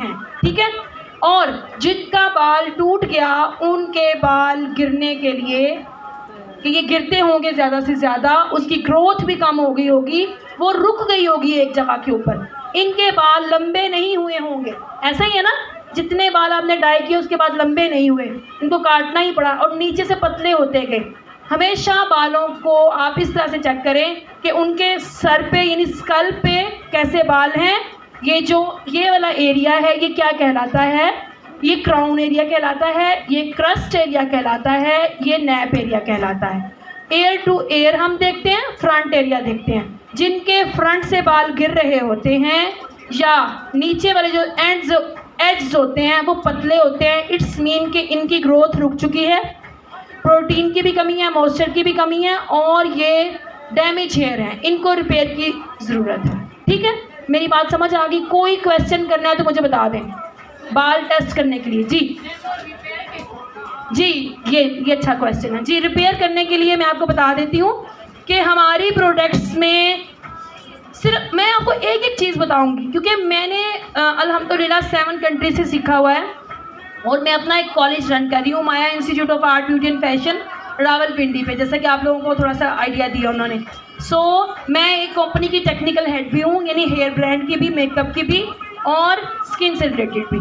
हैं, ठीक है। और जिनका बाल टूट गया उनके बाल गिरने के लिए, कि ये गिरते होंगे ज़्यादा से ज़्यादा, उसकी ग्रोथ भी कम हो गई होगी, वो रुक गई होगी एक जगह के ऊपर, इनके बाल लंबे नहीं हुए होंगे। ऐसा ही है ना, जितने बाल आपने डाई किए उसके बाद लंबे नहीं हुए, इनको काटना ही पड़ा और नीचे से पतले होते गए। हमेशा बालों को आप इस तरह से चेक करें कि उनके सर पे यानी स्कल पे कैसे बाल हैं। ये वाला एरिया है, ये क्या कहलाता है, ये क्राउन एरिया कहलाता है, ये क्रस्ट एरिया कहलाता है, ये नैप एरिया कहलाता है। एयर टू एयर हम देखते हैं, फ्रंट एरिया देखते हैं। जिनके फ्रंट से बाल गिर रहे होते हैं या नीचे वाले जो एड्स होते हैं वो पतले होते हैं, इट्स मीन कि इनकी ग्रोथ रुक चुकी है, प्रोटीन की भी कमी है, मॉइस्चर की भी कमी है और ये डैमेज हेयर हैं, इनको रिपेयर की ज़रूरत है, ठीक है। मेरी बात समझ आ गई? कोई क्वेश्चन करना है तो मुझे बता दें, बाल टेस्ट करने के लिए। जी ये अच्छा क्वेश्चन है जी। रिपेयर करने के लिए मैं आपको बता देती हूँ कि हमारी प्रोडक्ट्स में सिर्फ मैं आपको एक एक चीज़ बताऊंगी, क्योंकि मैंने अल्हम्दुलिल्लाह 7 कंट्री से सीखा हुआ है और मैं अपना एक कॉलेज रन कर रही हूँ, Maya institute of art beauty and fashion, Rawalpindi पे, जैसा कि आप लोगों को थोड़ा सा आइडिया दिया उन्होंने। मैं एक कंपनी की टेक्निकल हेड भी हूँ, यानी हेयर ब्रांड की भी, मेकअप की भी और स्किन से रिलेटेड भी।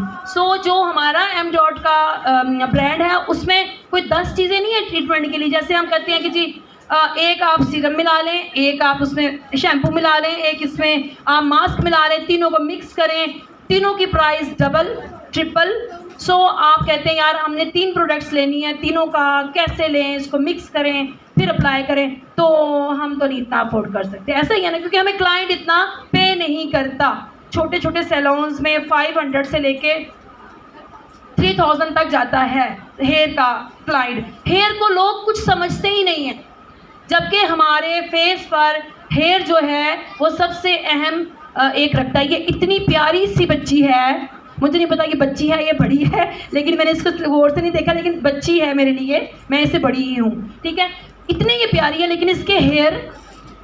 जो हमारा एम.डॉट का ब्रांड है उसमें कोई 10 चीज़ें नहीं है ट्रीटमेंट के लिए। जैसे हम कहते हैं कि जी एक आप सीरम मिला लें, एक आप उसमें शैम्पू मिला लें, एक इसमें आप मास्क मिला लें, तीनों को मिक्स करें, तीनों की प्राइस डबल ट्रिपल। आप कहते हैं यार हमने 3 प्रोडक्ट्स लेनी है, तीनों का कैसे लें, इसको मिक्स करें फिर अप्लाई करें, तो हम तो नहीं इतना अफोर्ड कर सकते। ऐसा ही है ना, क्योंकि हमें क्लाइंट इतना पे नहीं करता। छोटे छोटे सैलून्स में 500 से लेके 3000 तक जाता है हेयर का क्लाइंट। हेयर को लोग कुछ समझते ही नहीं है, जबकि हमारे फेस पर हेयर जो है वो सबसे अहम एक रखता है। ये इतनी प्यारी सी बच्ची है, मुझे नहीं पता ये बच्ची है ये बड़ी है, लेकिन मैंने इसको गौर से नहीं देखा, लेकिन बच्ची है मेरे लिए, मैं इससे बड़ी ही हूँ, ठीक है। इतनी ये प्यारी है लेकिन इसके हेयर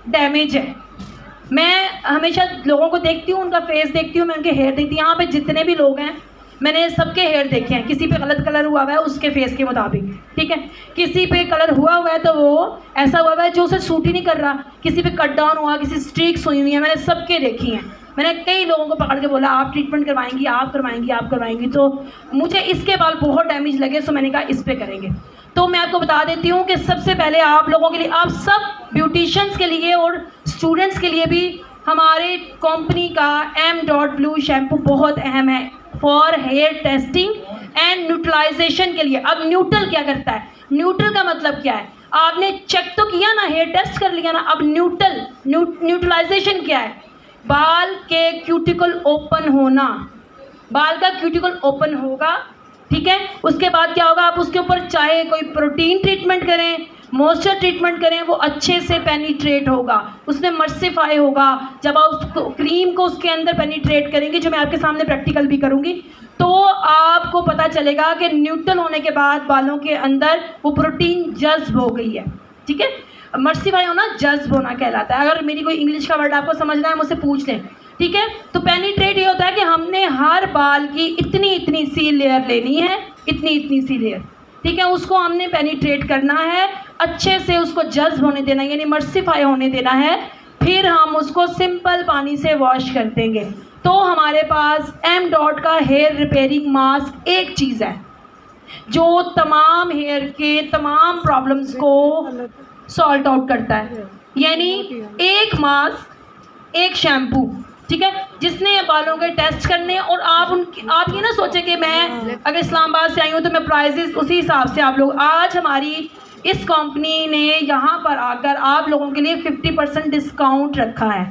डैमेज है। मैं हमेशा लोगों को देखती हूँ, उनका फेस देखती हूँ, मैं उनके हेयर देखती हूँ। यहाँ पे जितने भी लोग हैं मैंने सबके हेयर देखे हैं, किसी पे गलत कलर हुआ है उसके फेस के मुताबिक, ठीक है। किसी पे कलर हुआ है तो वो ऐसा हुआ है जो उसे सूट ही नहीं कर रहा, किसी पे कट डाउन हुआ, किसी स्ट्रीक्स हुई है, मैंने सबके देखी हैं। मैंने कई लोगों को पकड़ के बोला आप ट्रीटमेंट करवाएंगी, आप करवाएंगी, तो मुझे इसके बाल बहुत डैमेज लगे, सो मैंने कहा इस पर करेंगे। तो मैं आपको बता देती हूँ कि सबसे पहले आप लोगों के लिए, आप सब ब्यूटिशियंस के लिए और स्टूडेंट्स के लिए भी हमारे कंपनी का m.blue शैम्पू बहुत अहम है for hair testing and neutralisation के लिए। अब न्यूट्रल क्या करता है, न्यूट्रल का मतलब क्या है, आपने चेक तो किया ना, हेयर टेस्ट कर लिया ना, अब न्यूट्रलाइजेशन क्या है, बाल के क्यूटिकल ओपन होना, बाल का क्यूटिकल ओपन होगा, ठीक है। उसके बाद क्या होगा, आप उसके ऊपर चाहे कोई प्रोटीन ट्रीटमेंट करें, मॉइस्चर ट्रीटमेंट करें, वो अच्छे से पेनिट्रेट होगा, उसमें मर्सिफाई होगा। जब आप उसको क्रीम को उसके अंदर पेनिट्रेट करेंगे, जो मैं आपके सामने प्रैक्टिकल भी करूँगी, तो आपको पता चलेगा कि न्यूट्रल होने के बाद बालों के अंदर वो प्रोटीन जज्ब हो गई है, ठीक है। मर्सिफाई होना जज्ब होना कहलाता है। अगर मेरी कोई इंग्लिश का वर्ड आपको समझना है मुझसे पूछ लें, ठीक है। तो पेनिट्रेट ये होता है कि हमने हर बाल की इतनी सी लेयर लेनी है, इतनी सी लेयर, ठीक है, उसको हमने पेनिट्रेट करना है, अच्छे से उसको जज्ब होने देना है, यानी मर्सिफाई होने देना है, फिर हम उसको सिंपल पानी से वॉश कर देंगे। तो हमारे पास m.डॉट का हेयर रिपेयरिंग मास्क एक चीज़ है जो तमाम हेयर के तमाम प्रॉब्लम्स को सॉल्ट आउट करता है, यानी एक मास्क एक शैम्पू, ठीक है, जिसने बालों के टेस्ट करने। और आप ये ना सोचें कि मैं अगर इस्लामाबाद से आई हूँ तो मैं प्राइजेस उसी हिसाब से आप लोग, आज हमारी इस कंपनी ने यहाँ पर आकर आप लोगों के लिए 50% डिस्काउंट रखा है।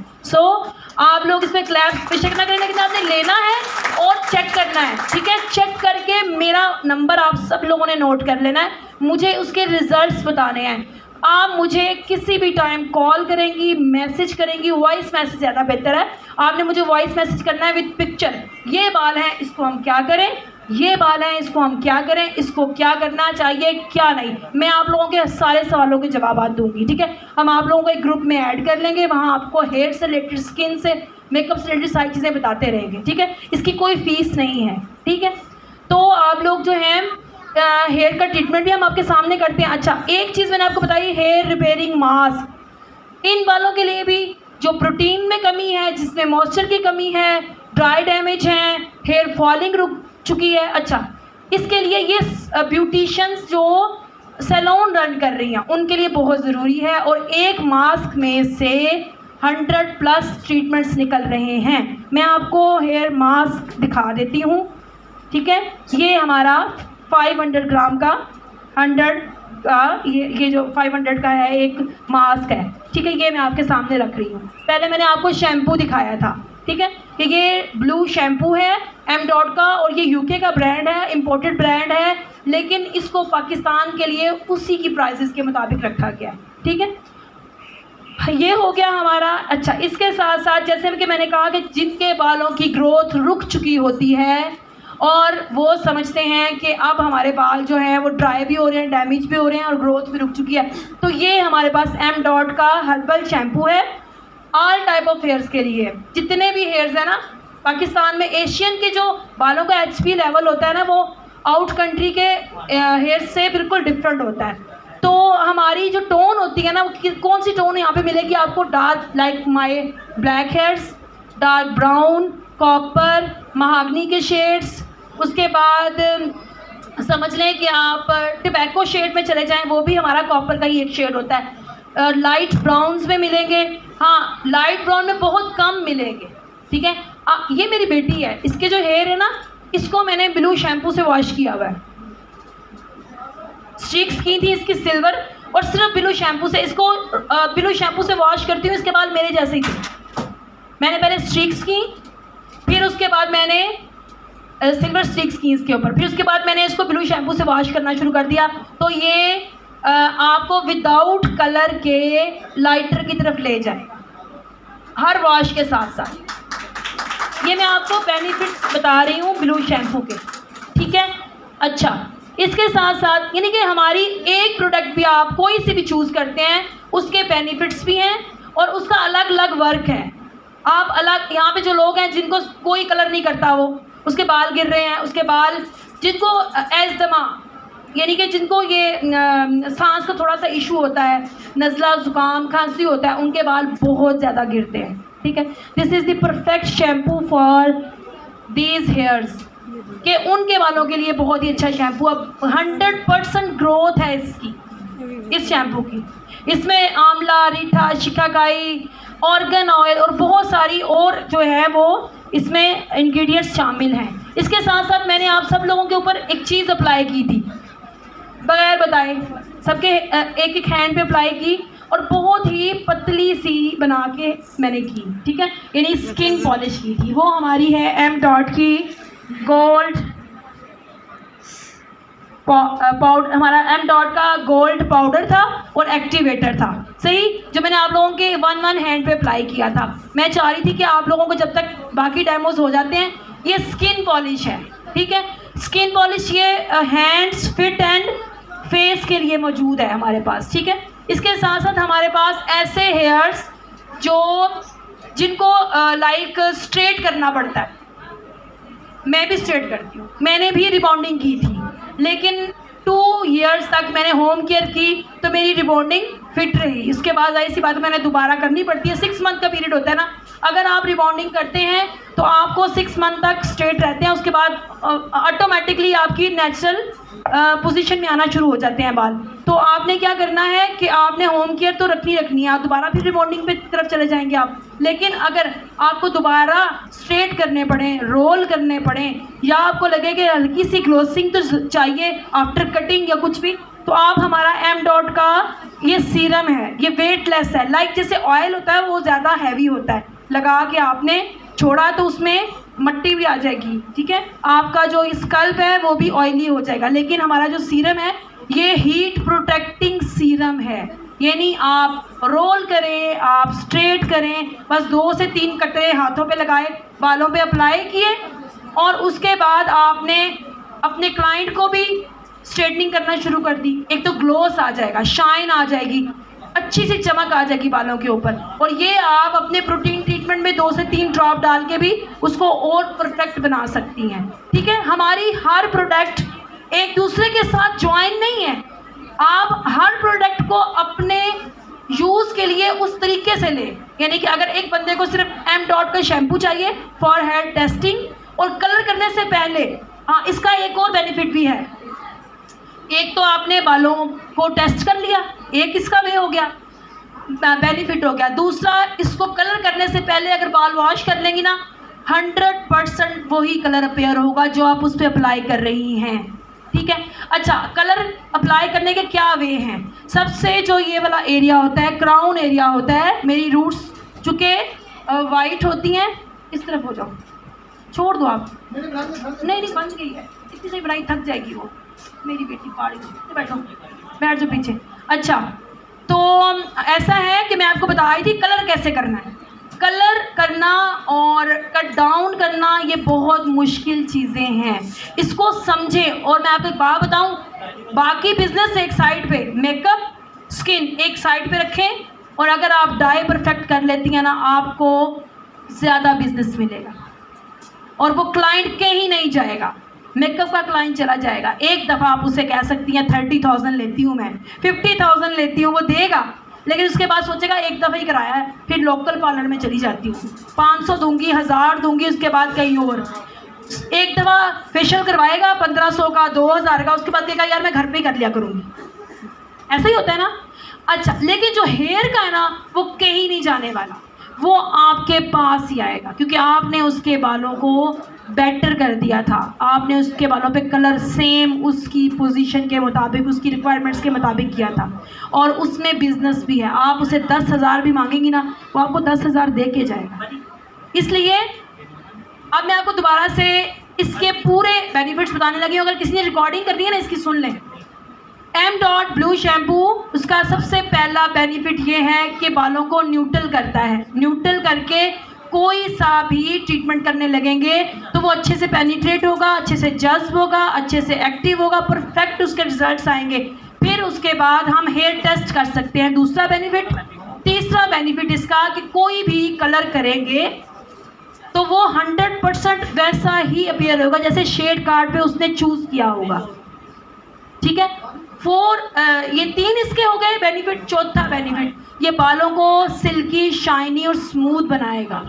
आप लोग इसमें क्लैप्स बेशक ना करना, कि आपने लेना है और चेक करना है, ठीक है। चेक करके मेरा नंबर आप सब लोगों ने नोट कर लेना है, मुझे उसके रिजल्ट्स बताने हैं। आप मुझे किसी भी टाइम कॉल करेंगी, मैसेज करेंगी, वॉइस मैसेज ज़्यादा बेहतर है। आपने मुझे वॉइस मैसेज करना है विद पिक्चर, ये बाल हैं इसको हम क्या करें, ये बाल हैं इसको हम क्या करें, इसको क्या करना चाहिए क्या नहीं, मैं आप लोगों के सारे सवालों के जवाब दूंगी, ठीक है। हम आप लोगों को एक ग्रुप में ऐड कर लेंगे, वहाँ आपको हेयर से रिलेटेड, स्किन से मेकअप से रिलेटेड सारी चीज़ें बताते रहेंगे, ठीक है। इसकी कोई फीस नहीं है, ठीक है। तो आप लोग जो हैं हेयर का ट्रीटमेंट भी हम आपके सामने करते हैं। अच्छा, एक चीज़ मैंने आपको बताई, हेयर रिपेयरिंग मास्क। इन बालों के लिए भी जो प्रोटीन में कमी है, जिसमें मॉइस्चर की कमी है, ड्राई डैमेज है, हेयर फॉलिंग रुक चुकी है, अच्छा, इसके लिए ये ब्यूटिशियंस जो सैलून रन कर रही हैं उनके लिए बहुत ज़रूरी है। और एक मास्क में से 100+ ट्रीटमेंट्स निकल रहे हैं। मैं आपको हेयर मास्क दिखा देती हूँ, ठीक है। ये हमारा 500 ग्राम का 100 का ये जो 500 का है एक मास्क है, ठीक है। ये मैं आपके सामने रख रही हूँ। पहले मैंने आपको शैम्पू दिखाया था, ठीक है, कि ये ब्लू शैम्पू है M.Dot का, और ये UK का ब्रांड है, इम्पोर्टेड ब्रांड है, लेकिन इसको पाकिस्तान के लिए उसी की प्राइसेस के मुताबिक रखा गया है, ठीक है। ये हो गया हमारा। अच्छा, इसके साथ साथ जैसे कि मैंने कहा कि जिनके बालों की ग्रोथ रुक चुकी होती है और वो समझते हैं कि अब हमारे बाल जो हैं वो ड्राई भी हो रहे हैं, डैमेज भी हो रहे हैं और ग्रोथ भी रुक चुकी है, तो ये हमारे पास M.Dot का हर्बल शैम्पू है ऑल टाइप ऑफ हेयर्स के लिए। जितने भी हेयर्स हैं ना पाकिस्तान में, एशियन के जो बालों का HP लेवल होता है ना, वो आउट कंट्री के हेयर्स से बिल्कुल डिफरेंट होता है। तो हमारी जो टोन होती है ना, वो कौन सी टोन यहाँ पे मिलेगी आपको? Dark like my black hairs, dark brown, copper, mahogany के शेड्स, उसके बाद समझ लें कि आप टबैको शेड में चले जाएं, वो भी हमारा कॉपर का ही एक शेड होता है। लाइट ब्राउन्स में मिलेंगे, हाँ लाइट ब्राउन में बहुत कम मिलेंगे, ठीक है। ये मेरी बेटी है, इसके जो हेयर है ना, इसको मैंने ब्लू शैम्पू से वॉश किया हुआ है। स्ट्रिक्स की थी इसकी सिल्वर, और सिर्फ ब्लू शैम्पू से इसको ब्लू शैम्पू से वॉश करती हूँ। इसके बाद मेरे जैसे ही थी, मैंने पहले स्ट्रिक्स की, फिर उसके बाद मैंने सिल्वर स्टिक्स की इसके ऊपर, फिर उसके बाद मैंने इसको ब्लू शैम्पू से वॉश करना शुरू कर दिया। तो ये आपको विदाउट कलर के लाइटर की तरफ ले जाएगा हर वॉश के साथ साथ। ये मैं आपको बेनिफिट्स बता रही हूँ ब्लू शैम्पू के, ठीक है। अच्छा, इसके साथ साथ यानी कि हमारी एक प्रोडक्ट भी आप कोई सी भी चूज़ करते हैं उसके बेनिफिट्स भी हैं और उसका अलग अलग वर्क है। आप अलग, यहाँ पे जो लोग हैं जिनको कोई कलर नहीं करता, वो उसके बाल गिर रहे हैं, उसके बाल जिनको एज़मा यानी कि जिनको ये सांस का थोड़ा सा इशू होता है, नज़ला, ज़ुकाम, खांसी होता है, उनके बाल बहुत ज़्यादा गिरते हैं, ठीक है। This is the perfect shampoo for these hairs, कि उनके बालों के लिए बहुत ही अच्छा शैम्पू। अब 100% ग्रोथ है इसकी, इस शैम्पू की। इसमें आंवला, रीठा, शिकाकाई, ऑर्गन ऑयल और बहुत सारी और जो है वो इसमें इंग्रेडिएंट्स शामिल हैं। इसके साथ साथ मैंने आप सब लोगों के ऊपर एक चीज़ अप्लाई की थी बगैर बताए, सबके एक एक हैंड पे अप्लाई की और बहुत ही पतली सी बना के मैंने की, ठीक है, यानी स्किन पॉलिश की थी। वो हमारी है M.Dot की गोल्ड पाउडर, हमारा M.Dot का गोल्ड पाउडर था और एक्टिवेटर था, सही, जो मैंने आप लोगों के 1 हैंड पे अप्लाई किया था। मैं चाह रही थी कि आप लोगों को जब तक बाकी डेमोज हो जाते हैं, ये स्किन पॉलिश है, ठीक है। स्किन पॉलिश ये हैंड्स, फिट एंड फेस के लिए मौजूद है हमारे पास, ठीक है। इसके साथ साथ हमारे पास ऐसे हेयर्स जो जिनको लाइक स्ट्रेट करना पड़ता है, मैं भी स्ट्रेट करती हूँ, मैंने भी रिबॉन्डिंग की थी, लेकिन 2 ईयर्स तक मैंने होम केयर की तो मेरी रिबॉन्डिंग फिट रही। इसके बाद जाहिर सी बात मैंने दोबारा करनी पड़ती है, 6 मंथ का पीरियड होता है ना। अगर आप रिबॉन्डिंग करते हैं तो आपको 6 मंथ तक स्ट्रेट रहते हैं, उसके बाद ऑटोमेटिकली आपकी नेचुरल पोजीशन में आना शुरू हो जाते हैं बाल। तो आपने क्या करना है कि आपने होम केयर तो रखनी है, आप दोबारा फिर रिबॉन्डिंग पे तरफ चले जाएंगे आप। लेकिन अगर आपको दोबारा स्ट्रेट करने पड़े, रोल करने पड़े, या आपको लगे कि हल्की सी ग्लोसिंग तो चाहिए आफ्टर कटिंग या कुछ भी, तो आप हमारा M.Dot का ये सीरम है, ये वेटलेस है, लाइक जैसे ऑयल होता है वो ज़्यादा हैवी होता है, लगा के आपने छोड़ा तो उसमें मट्टी भी आ जाएगी, ठीक है, आपका जो स्कल्प है वो भी ऑयली हो जाएगा। लेकिन हमारा जो सीरम है ये हीट प्रोटेक्टिंग सीरम है, यानी आप रोल करें, आप स्ट्रेट करें, बस 2 से 3 कतरे हाथों पे लगाए, बालों पे अप्लाई किए, और उसके बाद आपने अपने क्लाइंट को भी स्ट्रेटनिंग करना शुरू कर दी। एक तो ग्लोस आ जाएगा, शाइन आ जाएगी, अच्छी सी चमक आ जाएगी बालों के ऊपर, और ये आप अपने प्रोटीन ट्रीटमेंट ट्रीटमेंट में 2 से 3 ड्रॉप डाल के भी उसको और परफेक्ट बना सकती हैं। ठीक है, हमारी हर प्रोडक्ट एक दूसरे के साथ ज्वाइन नहीं है। आप हर प्रोडक्ट को अपने यूज़ के लिए उस तरीके से लें, यानी कि अगर एक बंदे को सिर्फ एम डॉट का शैम्पू चाहिए फॉर हेयर टेस्टिंग और कलर करने से पहले, हाँ इसका एक और बेनिफिट भी है। एक तो आपने बालों को टेस्ट कर लिया, एक इसका वे हो गया, बेनिफिट हो गया। दूसरा, इसको कलर करने से पहले अगर बाल वॉश कर लेंगी ना 100% वही कलर अपेयर होगा जो आप उस पर अप्लाई कर रही हैं। ठीक है, अच्छा कलर अप्लाई करने के क्या वे हैं? सबसे जो ये वाला एरिया होता है, क्राउन एरिया होता है, मेरी रूट्स चूँकि वाइट होती हैं, इस तरफ हो जाओ, छोड़ दो आप, नहीं बंद गई है, इतनी सही बनाई, थक जाएगी वो मेरी बेटी, पाड़ी बैठो, बैठ जाओ पीछे। अच्छा, तो ऐसा है कि मैं आपको बता रही थी कलर कैसे करना है। कलर करना और कट डाउन करना ये बहुत मुश्किल चीज़ें हैं, इसको समझें। और मैं आपको एक बात बताऊं, बाकी बिजनेस एक साइड पे, मेकअप स्किन एक साइड पे रखें, और अगर आप डाई परफेक्ट कर लेती हैं ना, आपको ज़्यादा बिजनेस मिलेगा और वो क्लाइंट के ही नहीं जाएगा, मेकअप का क्लाइंट चला जाएगा। एक दफ़ा आप उसे कह सकती हैं 30,000 लेती हूँ मैं, 50,000 लेती हूँ, वो देगा, लेकिन उसके बाद सोचेगा एक दफ़ा ही कराया है, फिर लोकल पार्लर में चली जाती हूँ, 500 दूंगी, 1000 दूंगी, उसके बाद कहीं और। एक दफ़ा फेशियल करवाएगा 1500 का, 2000 का, उसके बाद कहेगा यार मैं घर पे ही कर लिया करूँगी। ऐसा ही होता है ना। अच्छा, लेकिन जो हेयर का है ना, वो कहीं नहीं जाने वाला, वो आपके पास ही आएगा, क्योंकि आपने उसके बालों को बेटर कर दिया था, आपने उसके बालों पे कलर सेम उसकी पोजीशन के मुताबिक, उसकी रिक्वायरमेंट्स के मुताबिक किया था, और उसमें बिजनेस भी है। आप उसे 10,000 भी मांगेंगी ना, वो आपको 10,000 दे के जाएगा। इसलिए अब मैं आपको दोबारा से इसके पूरे बेनिफिट्स बताने लगी हूँ। अगर किसी ने रिकॉर्डिंग करनी है ना, इसकी सुन लें। एम डॉट ब्लू शैम्पू, उसका सबसे पहला बेनिफिट ये है कि बालों को न्यूट्रल करता है। न्यूट्रल करके कोई सा भी ट्रीटमेंट करने लगेंगे तो वो अच्छे से पेनिट्रेट होगा, अच्छे से जज्ब होगा, अच्छे से एक्टिव होगा, परफेक्ट उसके रिजल्ट्स आएंगे। फिर उसके बाद हम हेयर टेस्ट कर सकते हैं, दूसरा बेनिफिट। तीसरा बेनिफिट इसका कि कोई भी कलर करेंगे तो वो 100% वैसा ही अपीयर होगा जैसे शेड कार्ड पे उसने चूज़ किया होगा। ठीक है, ये 3 इसके हो गए बेनिफिट। चौथा बेनिफिट, ये बालों को सिल्की, शाइनी और स्मूथ बनाएगा।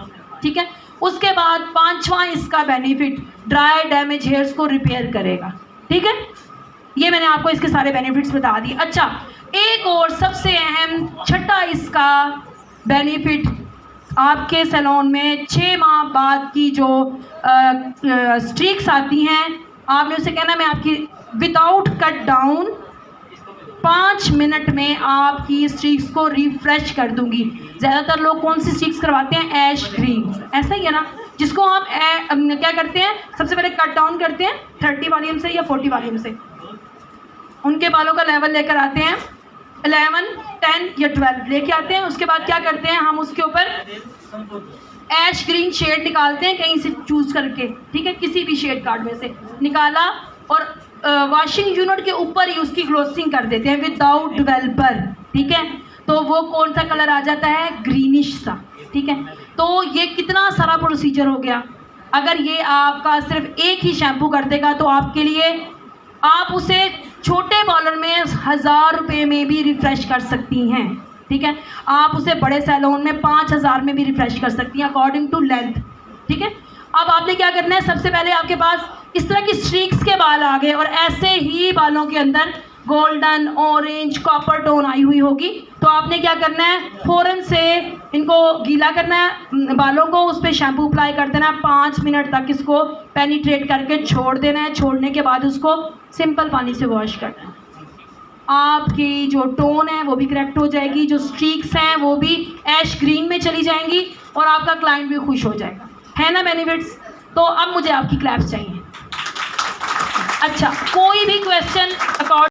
ठीक है, उसके बाद 5वां इसका बेनिफिट, ड्राई डैमेज हेयर्स को रिपेयर करेगा। ठीक है, ये मैंने आपको इसके सारे बेनिफिट्स बता दिए। अच्छा, एक और सबसे अहम छठा इसका बेनिफिट, आपके सैलून में 6 माह बाद की जो स्ट्रीक्स आती हैं, आपने उसे कहना मैं आपकी विदाउट कट डाउन 5 मिनट में आपकी स्ट्रीक्स को रिफ्रेश कर दूंगी। ज़्यादातर लोग कौन सी स्ट्रीक्स करवाते हैं? ऐश ग्रीन, ऐसा ही है ना, जिसको हम क्या करते हैं, सबसे पहले कट डाउन करते हैं 30 वॉल्यूम से या 40 वॉल्यूम से, उनके बालों का लेवल लेकर आते हैं 11, 10 या 12 लेके आते हैं। उसके बाद क्या करते हैं, हम उसके ऊपर ऐश ग्रीन शेड निकालते हैं कहीं से चूज़ करके। ठीक है, किसी भी शेड कार्ड में से निकाला और वॉशिंग यूनिट के ऊपर ही उसकी ग्लोसिंग कर देते हैं विदाउट डेवलपर। ठीक है, तो वो कौन सा कलर आ जाता है? ग्रीनिश सा। ठीक है, तो ये कितना सारा प्रोसीजर हो गया। अगर ये आपका सिर्फ एक ही शैम्पू कर देगा तो आपके लिए, आप उसे छोटे पार्लर में 1000 रुपये में भी रिफ़्रेश कर सकती हैं। ठीक है, आप उसे बड़े सैलून में 5000 में भी रिफ़्रेश कर सकती हैं अकॉर्डिंग टू लेंथ। ठीक है, अब आपने क्या करना है, सबसे पहले आपके पास इस तरह की स्ट्रीक्स के बाल आ गए और ऐसे ही बालों के अंदर गोल्डन, ऑरेंज, कॉपर टोन आई हुई होगी, तो आपने क्या करना है, फ़ौरन से इनको गीला करना है, बालों को उस पर शैम्पू अप्लाई कर देना है, 5 मिनट तक इसको पेनिट्रेट करके छोड़ देना है। छोड़ने के बाद उसको सिंपल पानी से वॉश करना है। आपकी जो टोन है वो भी करेक्ट हो जाएगी, जो स्ट्रीक्स हैं वो भी ऐश ग्रीन में चली जाएंगी और आपका क्लाइंट भी खुश हो जाएगा। है ना बेनिफिट्स? तो अब मुझे आपकी क्लैप्स चाहिए। अच्छा, कोई भी क्वेश्चन अकॉर्डिंग